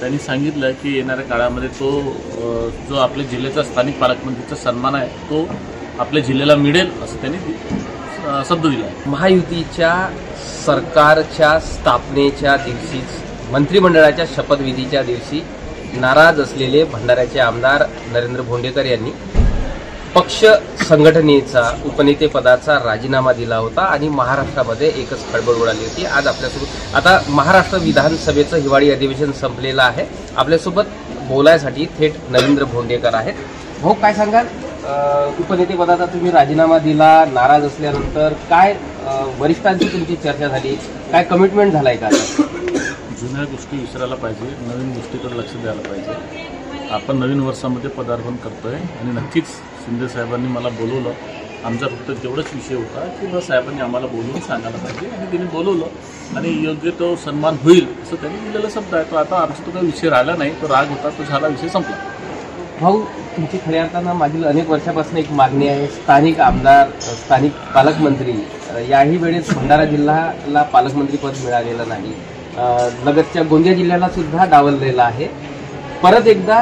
त्यांनी सांगितलं की येणाऱ्या काळामध्ये तो जो आपल्या जिल्ह्याचा स्थानिक पालकमंत्रीचा सन्मान आहे तो आपल्या जिल्ह्याला मिळेल असं त्यांनी शब्द दिला आहे। महायुतीच्या सरकारच्या स्थापनेच्या दिवशीच मंत्रिमंडळाच्या शपथविधीच्या दिवशी नाराज असलेले भंडाऱ्याचे आमदार नरेंद्र भोंडेकर यांनी पक्ष संघटनेचा उपनेतेपदाचा राजीनामा दिला होता आणि महाराष्ट्रामध्ये एकच खळबळ उडाली होती। आज आपल्यासोबत आता महाराष्ट्र विधानसभेचं हिवाळी अधिवेशन संपलेलं आहे। आपल्यासोबत बोलायसाठी थेट नरेंद्र भोंडेकर आहेत। भाऊ, काय सांगाल? उपनेतेपदाचा तुम्ही राजीनामा दिला, नाराज असल्यानंतर काय वरिष्ठांची तुमची चर्चा झाली, काय कमिटमेंट झालाय का? जुन्या गोष्टी विसरायला पाहिजे, नवीन गोष्टीकडे लक्ष द्यायला पाहिजे। आपण नवीन वर्षामध्ये पदार्पण करतोय आणि नक्कीच शिंदे साहेबांनी मला बोलवलं। आमचा फक्त तेवढाच विषय होता की बस साहेबांनी आम्हाला बोलवून सांगायला पाहिजे आणि त्यांनी बोलवलं आणि योग्य तो सन्मान होईल असं त्यांनी दिलेला शब्द आहे। तो आता आमचा तो काही विषय राहिला नाही, तो राग होता, तो झाला, विषय संपला। भाऊ, तुमची खऱ्या अर्थानं मागील अनेक वर्षापासून एक मागणी आहे, स्थानिक आमदार, स्थानिक पालकमंत्री। याही वेळेस भंडारा जिल्ह्याला पालकमंत्रीपद मिळालेलं नाही, लगतच्या गोंदिया जिल्ह्याला सुद्धा डावललेलं आहे। परत एकदा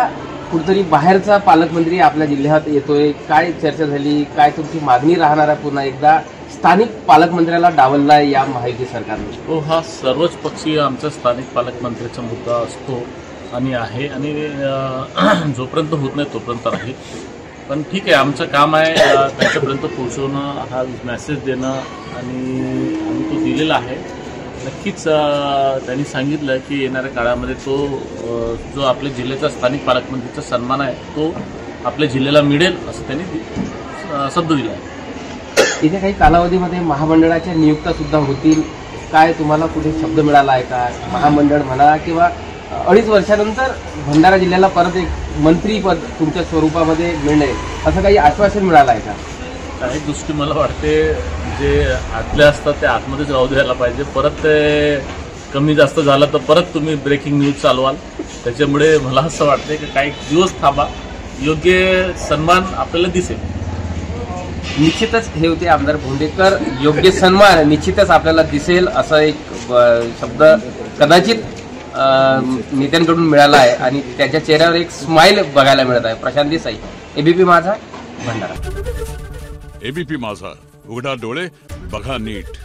कुठेतरी बाहेरचा पालकमंत्री आपल्या जिल्ह्यात येतोय, काय चर्चा झाली, काय तुमची मागणी राहणार आहे? पुन्हा एकदा स्थानिक पालकमंत्र्याला डावललाय या महायुती सरकारने। तो हा सर्वच पक्षीय आमचा स्थानिक पालकमंत्र्याचा मुद्दा असतो आणि आहे आणि जोपर्यंत होत नाही तोपर्यंत राहील। पण ठीक आहे, आमचं काम आहे त्याच्यापर्यंत पोहोचवणं, हा मेसेज देणं आणि आम्ही तो दिलेला आहे। नक्कीच त्यांनी सांगितलं की येणाऱ्या काळामध्ये तो जो आपल्या जिल्ह्याचा स्थानिक पालकमंत्रीचा सन्मान आहे तो आपल्या जिल्ह्याला मिळेल असं त्यांनी शब्द दिला आहे। इथे काही कालावधीमध्ये महामंडळाच्या नियुक्त्या सुद्धा होतील, काय तुम्हाला कुठे शब्द मिळाला आहे का? महामंडळ म्हणा किंवा 2.5 वर्षानंतर भंडारा जिल्ह्याला परत एक मंत्रीपद तुमच्या स्वरूपामध्ये मिळणे असं काही आश्वासन मिळालं आहे का? काही गोष्टी मला वाटते जे आतल्या असतात ते आतमध्येच राहू द्यायला पाहिजे। परत ते कमी जास्त झालं तर परत तुम्ही ब्रेकिंग न्यूज चालवाल, त्याच्यामुळे मला असं वाटतं की काही दिवस थांबा, योग्य सन्मान आपल्याला दिसेल। निश्चितच हे होते आमदार भोंडेकर, योग्य सन्मान निश्चितच आपल्याला दिसेल असा एक शब्द कदाचित नेत्यांकडून मिळाला आहे आणि त्याच्या चेहऱ्यावर एक स्माइल बघायला मिळत आहे। प्रशांत देसाई, एबीपी माझा, भंडारा। एबीपी माझा, उघडा डोळे बघा नीट।